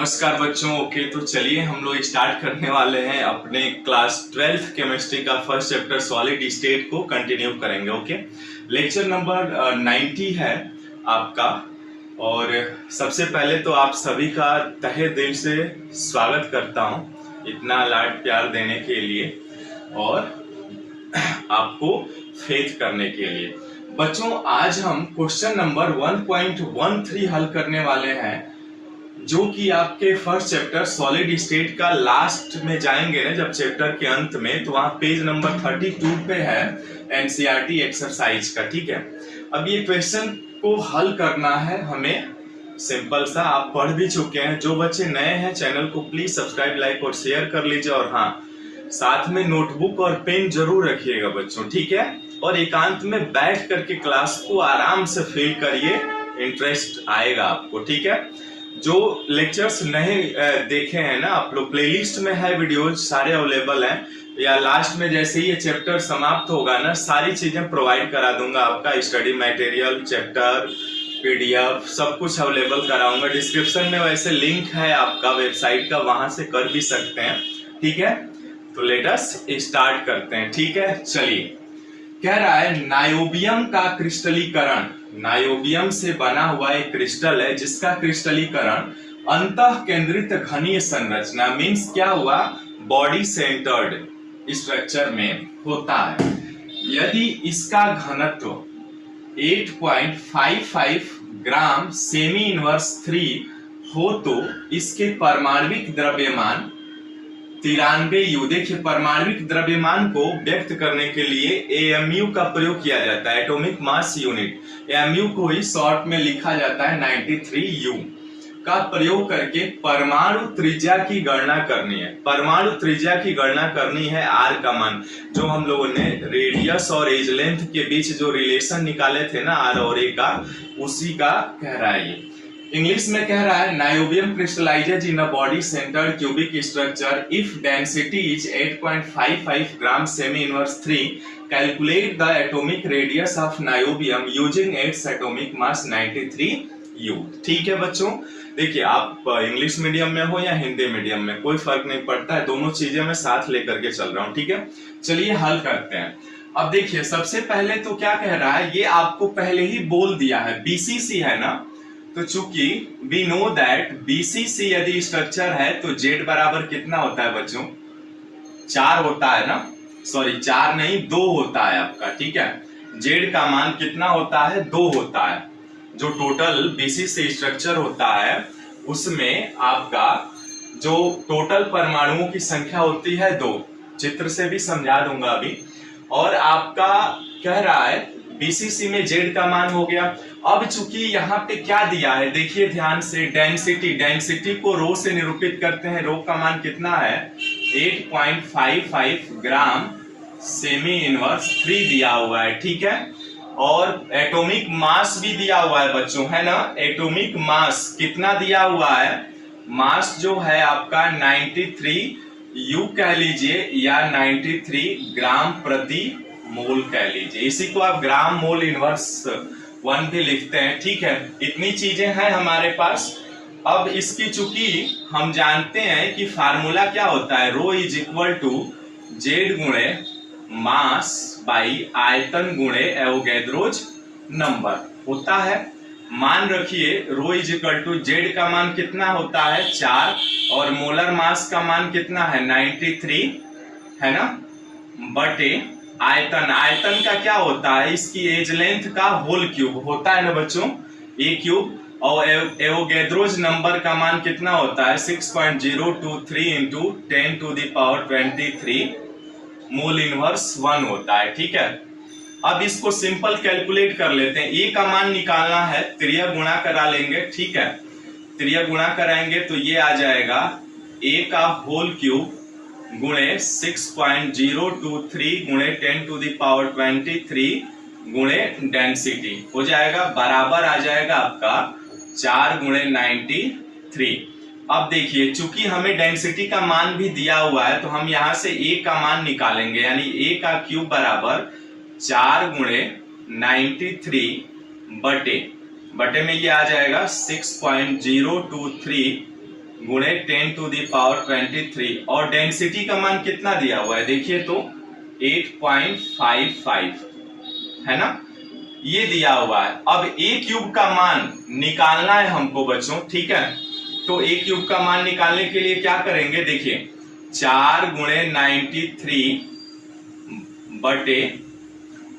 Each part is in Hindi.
नमस्कार बच्चों। ओके, तो चलिए हम लोग स्टार्ट करने वाले हैं अपने क्लास 12th केमिस्ट्री का फर्स्ट चैप्टर सॉलिड स्टेट को कंटिन्यू करेंगे। ओके, लेक्चर नंबर 90 है आपका। और सबसे पहले तो आप सभी का तहे दिल से स्वागत करता हूं इतना लाड प्यार देने के लिए और आपको फेथ करने के लिए। बच्चों, आज हम क्वेश्चन नंबर 1.13 हल करने वाले हैं, जो कि आपके फर्स्ट चैप्टर सॉलिड स्टेट का लास्ट में जाएंगे ना, जब चैप्टर के अंत में, तो वहां पेज नंबर 32 पे है एनसीईआरटी एक्सरसाइज का। ठीक है, अब ये क्वेश्चन को हल करना है हमें, सिंपल सा। आप पढ़ भी चुके हैं। जो बच्चे नए हैं चैनल को प्लीज सब्सक्राइब, लाइक और शेयर कर लीजिए। और हाँ, साथ में नोटबुक और पेन जरूर रखिएगा बच्चों, ठीक है। और एकांत में बैठ करके क्लास को आराम से फील करिए, इंटरेस्ट आएगा आपको, ठीक है। जो लेक्चर्स नहीं देखे हैं ना आप लोग, प्लेलिस्ट में है, वीडियोज सारे अवेलेबल हैं, या लास्ट में जैसे ही ये चैप्टर समाप्त होगा ना, सारी चीजें प्रोवाइड करा दूंगा। आपका स्टडी मटेरियल, चैप्टर, पीडीएफ सब कुछ अवेलेबल कराऊंगा। डिस्क्रिप्शन में वैसे लिंक है आपका वेबसाइट का, वहां से कर भी सकते हैं, ठीक है। तो लेट अस स्टार्ट करते हैं, ठीक है। चलिए, कह रहा है नायोबियम का क्रिस्टलीकरण। नायोबियम से बना हुआ एक क्रिस्टल है जिसका क्रिस्टलीकरण अंतः केंद्रित घनीय संरचना, मीन्स क्या हुआ, बॉडी सेंटर्ड स्ट्रक्चर में होता है। यदि इसका घनत्व 8.55 ग्राम सेमी इनवर्स 3 हो तो इसके परमाणविक द्रव्यमान 93 यू। देखिए, परमाणविक द्रव्यमान को व्यक्त करने के लिए एएमयू का प्रयोग किया जाता है, एटॉमिक मास यूनिट। एएमयू को ही शॉर्ट में लिखा जाता है 93 यू का प्रयोग करके परमाणु त्रिज्या की गणना करनी है। परमाणु त्रिज्या की गणना करनी है आर का मान, जो हम लोगों ने रेडियस और एज लेंथ के बीच जो रिलेशन निकाले थे ना, आर और ए का, उसी का कह रहा है ये। इंग्लिश में कह रहा है niobium crystallises in a body centred cubic structure if density is 8.55 gram semi inverse 3, calculate the atomic radius of niobium using its atomic mass 93 you. ठीक है बच्चों, देखिए आप इंग्लिश मीडियम में हो या हिंदी मीडियम में, कोई फर्क नहीं पड़ता है, दोनों चीजें मैं साथ लेकर के चल रहा हूँ, ठीक है। चलिए हल करते हैं। अब देखिए, सबसे पहले तो क्या कह रहा है, ये आपको पहले ही बोल दिया है, बीसीसी है ना, तो चूंकि वी नो दैट बीसीसी यदि स्ट्रक्चर है तो जेड बराबर कितना होता है बच्चों, 4 होता है ना, सॉरी 4 नहीं 2 होता है आपका, ठीक है। जेड का मान कितना होता है, 2 होता है। जो टोटल बीसीसी स्ट्रक्चर होता है उसमें आपका जो टोटल परमाणुओं की संख्या होती है 2, चित्र से भी समझा दूंगा अभी। और आपका कह रहा है बीसीसी में जेड का मान हो गया। अब चूंकि यहाँ पे क्या दिया है, देखिए ध्यान से, डेंसिटी, डेंसिटी को रो से निरूपित करते हैं। रो का मान कितना है, 8.55 ग्राम सेमी इनवर्स 3 दिया हुआ है, ठीक है। और एटॉमिक मास भी दिया हुआ है बच्चों, है ना। एटॉमिक मास कितना दिया हुआ है, मास जो है आपका 93 यू कह लीजिए, या 93 ग्राम प्रति मोल कह लीजिए। इसी को आप ग्राम मोल इनवर्स 1 भी लिखते हैं, ठीक है। इतनी चीजें हैं हमारे पास। अब इसकी चूंकि हम जानते हैं कि फार्मूला क्या होता है, रो इज इक्वल टू जेड गुणे मास बाई आयतन गुणे एवोगैड्रोज नंबर होता है। मान रखिए रो इज इक्वल टू जेड का मान कितना होता है, 4, और मोलर मास का मान कितना है, 93, है ना, बटे आयतन। आयतन का क्या होता है, इसकी एज लेंथ का होल क्यूब होता है ना बच्चों, ए क्यूब। और एवोगैड्रोज नंबर का मान कितना होता है, 6.023 into 10 to the power 23 mole inverse 1 होता है, ठीक है। अब इसको सिंपल कैलकुलेट कर लेते हैं। ए का मान निकालना है, त्रिया गुणा करा लेंगे, ठीक है। त्रिया गुणा कराएंगे तो ये आ जाएगा ए का होल क्यूब गुणे 6.023 गुणे 10 टू द पावर 23 गुणे डेंसिटी हो जाएगा, बराबर आ जाएगा आपका 4 गुणे 93। अब देखिए, चूंकि हमें डेंसिटी का मान भी दिया हुआ है तो हम यहां से ए का मान निकालेंगे, यानी ए का क्यूब बराबर 4 गुणे 93 बटे में ये आ जाएगा 6.023 गुणे 10 टू द पावर 23 और डेंसिटी का मान कितना दिया हुआ है देखिए तो 8.55 है ना, ये दिया हुआ है। अब a क्यूब का मान निकालना है हमको बच्चों, ठीक है। तो a क्यूब का मान निकालने के लिए क्या करेंगे देखिए 4 गुणे 93 बटे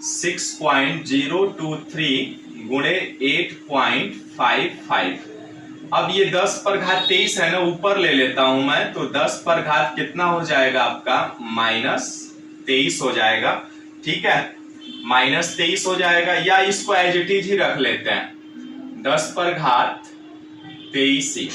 6.023 गुणे 8.55। अब ये 10 पर घात 23 है ना, ऊपर ले लेता हूं मैं, तो 10 पर घात कितना हो जाएगा आपका -23 हो जाएगा, ठीक है, -23 हो जाएगा। या इसको एज इट इज ही रख लेते हैं 10 पर घात 23 ही,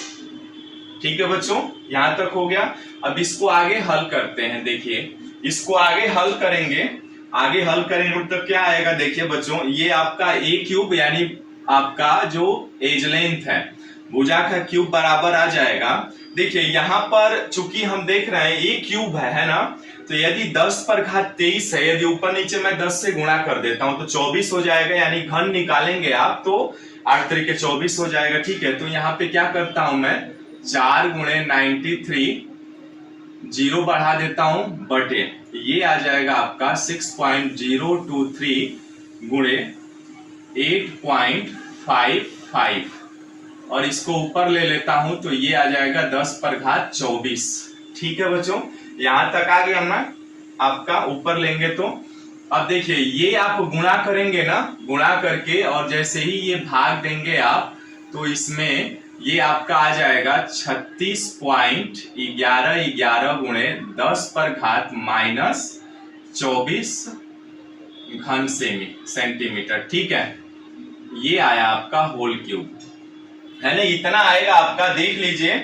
ठीक है बच्चों, यहां तक हो गया। अब इसको आगे हल करते हैं, देखिए इसको आगे हल करेंगे तो क्या आएगा देखिए बच्चों, ये आपका a क्यूब यानी आपका जो एज लेंथ है भुजा का क्यूब बराबर आ जाएगा। देखिए यहाँ पर चूंकि हम देख रहे हैं a क्यूब है ना, तो यदि 10 पर घात 23 है, यदि ऊपर नीचे मैं 10 से गुणा कर देता हूं तो 24 हो जाएगा, यानी घन निकालेंगे आप तो 8 तरीके 24 हो जाएगा, ठीक है। तो यहाँ पे क्या करता हूं मैं 4 गुणे 93 जीरो बढ़ा देता हूं बटे ये आ जाएगा आपका 6.023 गुणे 8.55 और इसको ऊपर ले लेता हूं तो ये आ जाएगा 10 पर घात 24, ठीक है बच्चों, यहां तक आ गया ना आपका। ऊपर लेंगे तो अब देखिए ये आप गुणा करेंगे ना, गुणा करके और जैसे ही ये भाग देंगे आप तो इसमें ये आपका आ जाएगा 36.1111 गुणे 10 पर घात -24 घन सेंटीमीटर, ठीक है। ये आया आपका होल क्यूब, है ना, इतना आएगा आपका, देख लीजिए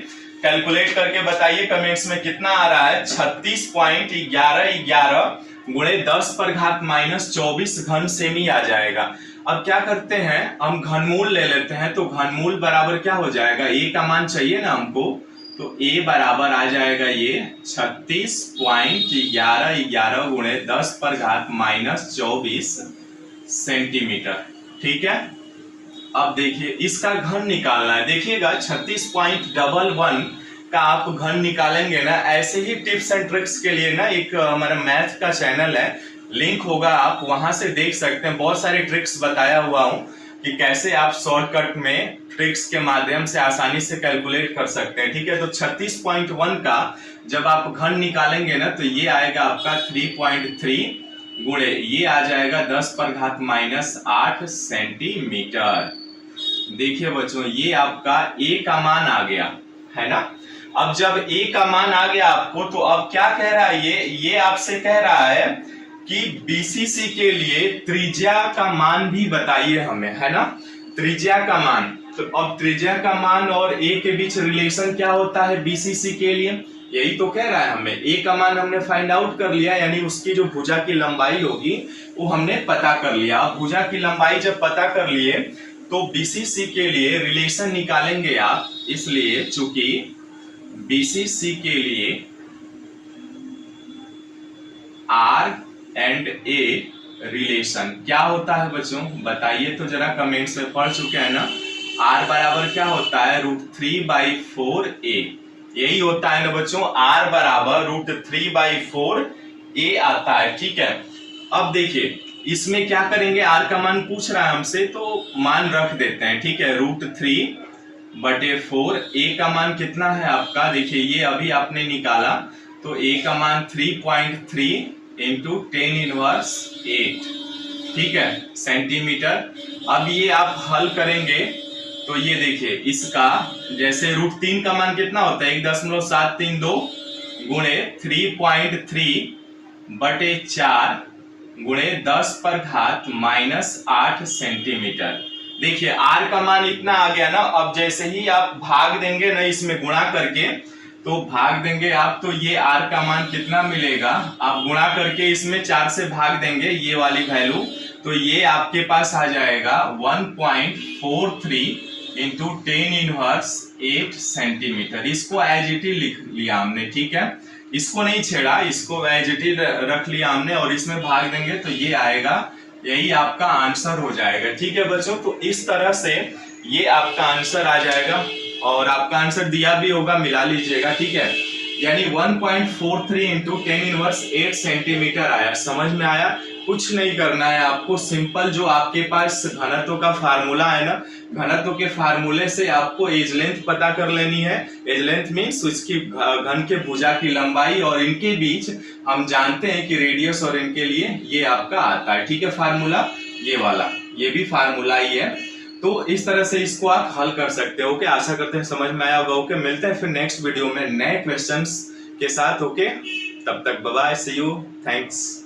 कैलकुलेट करके बताइए कमेंट्स में कितना आ रहा है। 36.1111 गुणे 10 पर घात -24 घन सेमी आ जाएगा। अब क्या करते हैं हम घनमूल ले लेते हैं, तो घनमूल बराबर क्या हो जाएगा, a का मान चाहिए ना हमको, तो a बराबर आ जाएगा ये 36.1111 गुणे 10 पर घात -24 सेंटीमीटर, ठीक है। अब देखिए इसका घन निकालना है, देखिएगा 36.11 का आप घन निकालेंगे ना, ऐसे ही टिप्स एंड ट्रिक्स के लिए ना एक हमारा मैथ का चैनल है, लिंक होगा, आप वहां से देख सकते हैं। बहुत सारे ट्रिक्स बताया हुआ हूं कि कैसे आप शॉर्टकट में ट्रिक्स के माध्यम से आसानी से कैलकुलेट कर सकते हैं, ठीक है। तो 36.1 का जब आप घन निकालेंगे ना तो ये आएगा आपका 3.3 गुणे ये आ जाएगा 10 पर घात -8 सेंटीमीटर। देखिए बच्चों ये आपका a का मान आ गया, है ना। अब जब a का मान आ गया आपको, तो अब क्या कह रहा है ये आपसे कह रहा है कि BCC के लिए त्रिज्या का मान भी बताइए हमें, है ना, त्रिज्या का मान। तो अब त्रिज्या का मान और a के बीच रिलेशन क्या होता है BCC के लिए, यही तो कह रहा है हमें। a का मान हमने फाइंड आउट कर लिया, यानी उसकी जो भुजा की लंबाई होगी वो हमने पता कर लिया। अब भुजा की लंबाई जब पता कर लिए तो BCC के लिए रिलेशन निकालेंगे आप, इसलिए चूंकि BCC के लिए R एंड A रिलेशन क्या होता है बच्चों, बताइए तो जरा कमेंट्स में, पढ़ चुके हैं ना। R बराबर क्या होता है √3/4a, यही होता है ना बच्चों, R बराबर √3/4a आता है, ठीक है। अब देखिए इसमें क्या करेंगे, R का मान पूछ रहा है हमसे तो मान रख देते हैं, ठीक है, √3/4। A का मान कितना है आपका, देखिए ये अभी आपने निकाला, तो A का मान 3.3 इंटू 10⁻8, ठीक है, सेंटीमीटर। अब ये आप हल करेंगे तो ये देखिए इसका जैसे √3 का मान कितना होता है 1.732 गुणे 3.3/4 गुणे 10 पर घात -8 सेंटीमीटर। देखिए R का मान इतना आ गया ना। अब जैसे ही आप भाग देंगे ना, इसमें गुणा करके तो भाग देंगे आप, तो ये R का मान कितना मिलेगा, आप गुणा करके इसमें 4 से भाग देंगे ये वाली वैल्यू, तो ये आपके पास आ जाएगा 1.43 इंटू 10⁻8 सेंटीमीटर। इसको एज इट इज लिख लिया हमने, ठीक है, इसको नहीं छेड़ा, इसको एज इट इज रख लिया हमने और इसमें भाग देंगे तो ये आएगा, यही आपका आंसर हो जाएगा, ठीक है बच्चों। तो इस तरह से ये आपका आंसर आ जाएगा। और आपका आंसर दिया भी होगा, मिला लीजिएगा, ठीक है। यानी 1.43 इंटू 10 इनवर्स 8 सेंटीमीटर आया। समझ में आया? कुछ नहीं करना है आपको, सिंपल जो आपके पास घनत्व का फार्मूला है ना, घनत्व के फार्मूले से आपको एज लेंथ पता कर लेनी है। एज लेंथ मीन्स इसकी घन के भुजा की लंबाई, और इनके बीच हम जानते हैं कि रेडियस, और इनके लिए ये आपका आता है, ठीक है, फार्मूला ये वाला, ये भी फार्मूला ही है। तो इस तरह से इसको आप हल कर सकते हो। ओके, आशा करते हैं समझ में आया होगा। ओके, मिलते हैं फिर नेक्स्ट वीडियो में नए क्वेश्चंस के साथ। ओके, तब तक bye bye, see you, thanks.